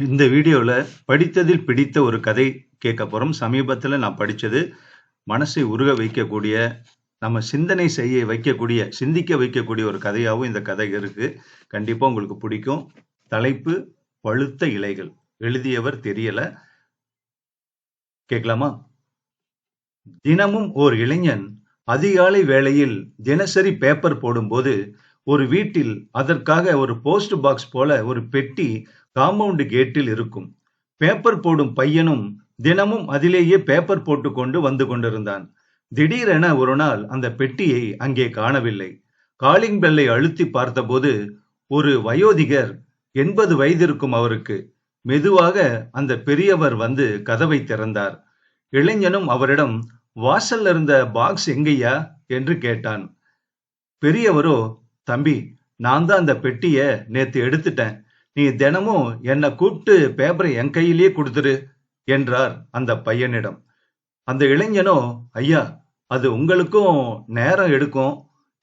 இந்த வீடியோல படித்ததில் பிடித்த ஒரு கதை கேட்க போறோம். சமீபத்துல நான் படிச்சது. மனசை உருக வைக்கக்கூடிய, நம்ம சிந்தனை செய்ய வைக்கக்கூடிய, சிந்திக்க வைக்கக்கூடிய ஒரு கதையாவும் இந்த கதை இருக்கு. கண்டிப்பா உங்களுக்கு பிடிக்கும். தலைப்பு பழுத்த இலைகள். எழுதியவர் தெரியல. கேட்கலாமா? தினமும் ஓர் இளைஞன் அதிகாலை வேளையில் தினசரி பேப்பர் போடும்போது, ஒரு வீட்டில் அதற்காக ஒரு போஸ்ட் பாக்ஸ் போல ஒரு பெட்டி காம்பவுண்ட் கேட்டில் இருக்கும். பேப்பர் போடும் பையனும் தினமும் அதிலேயே பேப்பர் போட்டுக்கொண்டு வந்து கொண்டிருந்தான். திடீரென ஒரு நாள் அந்த பெட்டியை அங்கே காணவில்லை. காலிங் பெல்லை அழுத்தி பார்த்தபோது ஒரு வயோதிகர், 80 வயது இருக்கும் அவருக்கு, மெதுவாக அந்த பெரியவர் வந்து கதவை திறந்தார். இளைஞனும் அவரிடம், வாசல்ல இருந்த பாக்ஸ் எங்கய்யா என்று கேட்டான். பெரியவரோ, தம்பி, நான் தான் அந்த பெட்டிய நேத்து எடுத்துட்டேன். நீ தினமும் என்ன கூப்பிட்டு பேப்பரை என் கையிலேயே கொடுத்துரு என்றார் அந்த பையனிடம். அந்த இளைஞனோ, ஐயா, அது உங்களுக்கும் நேரம் எடுக்கும்,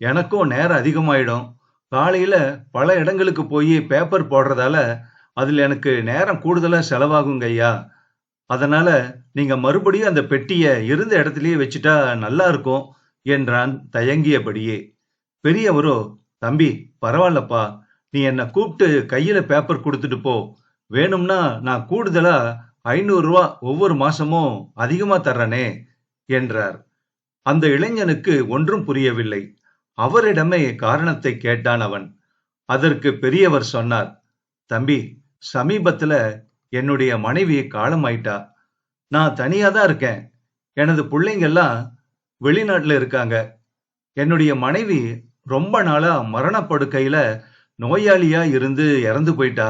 எனக்கும் நேரம் அதிகமாயிடும். காலையில பல இடங்களுக்கு போய் பேப்பர் போடுறதால அதுல எனக்கு நேரம் கூடுதலா செலவாகுங்க ஐயா. அதனால நீங்க மறுபடியும் அந்த பெட்டிய இருந்த இடத்திலேயே வச்சுட்டா நல்லா இருக்கும் என்றான் தயங்கியபடியே. பெரியவரோ, தம்பி, பரவாயில்லப்பா, நீ என்ன கூப்பிட்டு கையில பேப்பர் கொடுத்துட்டு போ. வேணும்னா நான் கூடுதலா 500 ரூபா ஒவ்வொரு மாசமும் அதிகமா தர்றனே என்றார். அந்த இளைஞனுக்கு ஒன்றும் புரியவில்லை. அவரிடமே காரணத்தை கேட்டான் அவன். அதற்கு பெரியவர் சொன்னார், தம்பி, சமீபத்துல என்னுடைய மனைவி காலமாயிட்டா. நான் தனியா தான் இருக்கேன். எனது பிள்ளைங்க எல்லாம் வெளிநாட்டுல இருக்காங்க. என்னுடைய மனைவி ரொம்ப நாளா மரணப்படுக்கையில நோயாளியா இருந்து இறந்து போயிட்டா.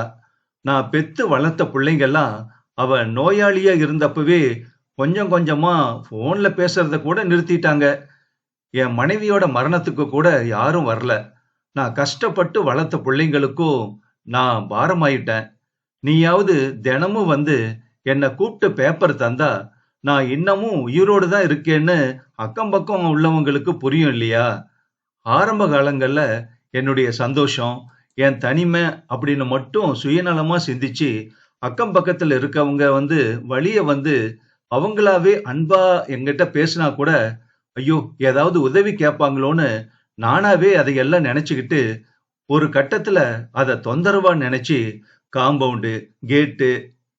நான் பெத்து வளர்த்த பிள்ளைங்கெல்லாம் அவ நோயாளியா இருந்தப்பவே கொஞ்சம் கொஞ்சமா போன்ல பேசுறத கூட நிறுத்திட்டாங்க. என் மனைவியோட மரணத்துக்கு கூட யாரும் வரல. நான் கஷ்டப்பட்டு வளர்த்த பிள்ளைங்களுக்கும் நான் பாரமாயிட்டேன். நீயாவது தினமும் வந்து என்ன கூப்பிட்டு பேப்பர் தந்தா நான் இன்னமும் உயிரோடு தான் இருக்கேன்னு அக்கம் பக்கம் உள்ளவங்களுக்கு புரியும் இல்லையா? ஆரம்ப காலங்கள்ல என்னுடைய சந்தோஷம், என் தனிமை அப்படின்னு மட்டும் சுயநலமா சிந்திச்சு அக்கம் பக்கத்துல இருக்கவங்க வந்து வழிய வந்து அவங்களாவே அன்பா என்கிட்ட பேசினா கூட, ஐயோ, ஏதாவது உதவி கேட்பாங்களோன்னு நானாவே அதையெல்லாம் நினைச்சுக்கிட்டு ஒரு கட்டத்துல அதை தொந்தரவா நினைச்சு காம்பவுண்டு, கேட்டு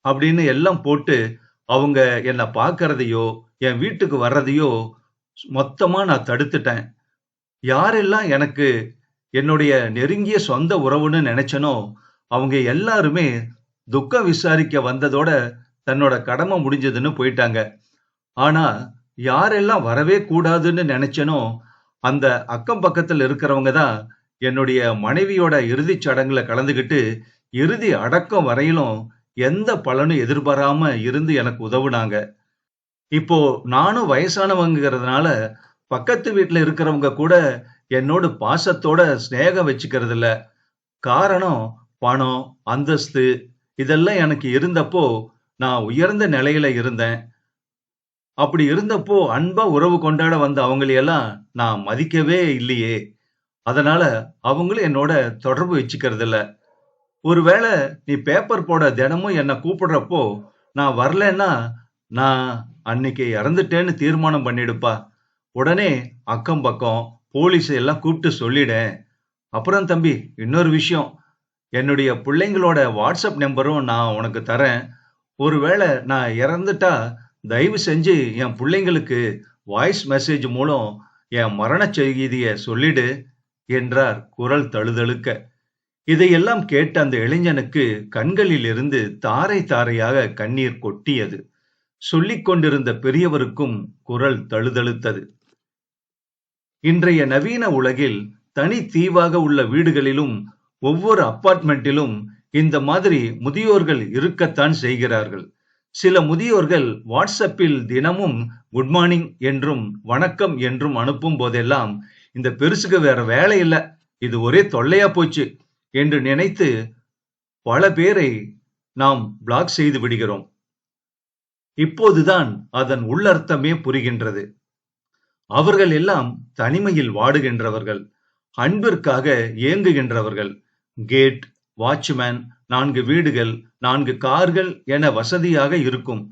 அப்படின்னு எல்லாம் போட்டு அவங்க என்ன பார்க்கறதையோ என் வீட்டுக்கு வர்றதையோ மொத்தமா நான் தடுத்துட்டேன். யாரெல்லாம் எனக்கு என்னுடைய நெருங்கிய சொந்த உறவுன்னு நினைச்சனோ அவங்க எல்லாருமே துக்கம் விசாரிக்க வந்ததோட தன்னோட கடமை முடிஞ்சதுன்னு போயிட்டாங்க. ஆனா யாரெல்லாம் வரவே கூடாதுன்னு நினைச்சனோ அந்த அக்கம் பக்கத்துல இருக்கிறவங்க தான் என்னுடைய மனைவியோட இறுதிச் சடங்குல கலந்துகிட்டு இறுதி அடக்கம் வரையிலும் எந்த பலனும் எதிர்பாராம இருந்து எனக்கு உதவுனாங்க. இப்போ நானும் வயசானவங்கிறதுனால பக்கத்து வீட்டுல இருக்கிறவங்க கூட என்னோட பாசத்தோட சிநேகம் வச்சுக்கிறது இல்ல. காரணம் பணம், அந்தஸ்து இதெல்லாம் எனக்கு இருந்தப்போ நான் உயர்ந்த நிலையில இருந்தேன். அப்படி இருந்தப்போ அன்பா உறவு கொண்டாட வந்த அவங்களையெல்லாம் நான் மதிக்கவே இல்லையே. அதனால அவங்களும் என்னோட தொடர்பு வச்சுக்கிறது இல்ல. ஒருவேளை நீ பேப்பர் போட தினமும் என்ன கூப்பிடுறப்போ நான் வரலன்னா நான் அன்னைக்கு இறந்துட்டேன்னு தீர்மானம் பண்ணிடுப்பா. உடனே அக்கம் பக்கம் போலீஸ் எல்லாம் கூப்பிட்டு சொல்லிடேன். அப்புறம் தம்பி, இன்னொரு விஷயம், என்னுடைய பிள்ளைங்களோட வாட்ஸ்அப் நம்பரும் நான் உனக்கு தரேன். ஒருவேளை நான் இறந்துட்டா தயவு செஞ்சு என் பிள்ளைங்களுக்கு வாய்ஸ் மெசேஜ் மூலம் என் மரண செய்திய சொல்லிடு என்றார் குரல் தழுதழுக்க. இதையெல்லாம் கேட்ட அந்த இளைஞனுக்கு கண்களில் இருந்து தாரை தாரையாக கண்ணீர் கொட்டியது. சொல்லிக் கொண்டிருந்த பெரியவருக்கும் குரல் தழுதழுத்தது. இன்றைய நவீன உலகில் தனி தீவாக உள்ள வீடுகளிலும் ஒவ்வொரு அபார்ட்மெண்டிலும் இந்த மாதிரி முதியோர்கள் இருக்கத்தான் செய்கிறார்கள். சில முதியோர்கள் வாட்ஸ்அப்பில் தினமும் குட் மார்னிங் என்றும் வணக்கம் என்றும் அனுப்பும் போதெல்லாம் இந்த பெருசுக்கு வேற வேலை இல்ல, இது ஒரே தொல்லையா போச்சு என்று நினைத்து பல பேரை நாம் பிளாக் செய்து விடுகிறோம். இப்போதுதான் அதன் உள்ளர்த்தமே புரிகின்றது. அவர்கள் எல்லாம் தனிமையில் வாடுகின்றவர்கள், அன்பிற்காக ஏங்குகின்றவர்கள். கேட், வாட்ச்மேன், 4 வீடுகள், 4 கார்கள் என வசதியாக இருக்கும்.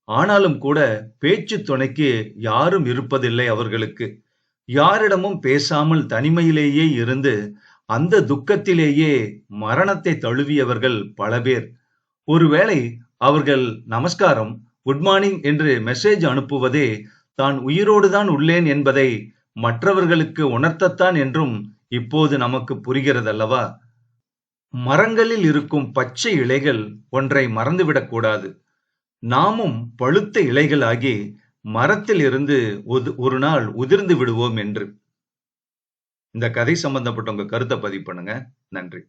ஆனாலும் கூட பேச்சுத் துணைக்கு யாரும் இருப்பதில்லை அவர்களுக்கு. யாரிடமும் பேசாமல் தனிமையிலேயே இருந்து அந்த துக்கத்திலேயே மரணத்தை தழுவியவர்கள் பல பேர். ஒருவேளை அவர்கள் நமஸ்காரம், குட் மார்னிங் என்று மெசேஜ் அனுப்புவதே தான் உயிரோடு தான் உள்ளேன் என்பதை மற்றவர்களுக்கு உணர்த்தத்தான் என்றும் இப்போது நமக்கு புரிகிறதல்லவா? மரங்களில் இருக்கும் பச்சை இலைகள் ஒன்றை மறந்துவிடக் கூடாது. நாமும் பழுத்த இலைகளாகி மரத்தில் இருந்து ஒரு நாள் உதிர்ந்து விடுவோம் என்று. இந்த கதை சம்பந்தப்பட்ட உங்க கருத்தை பதிவு பண்ணுங்க. நன்றி.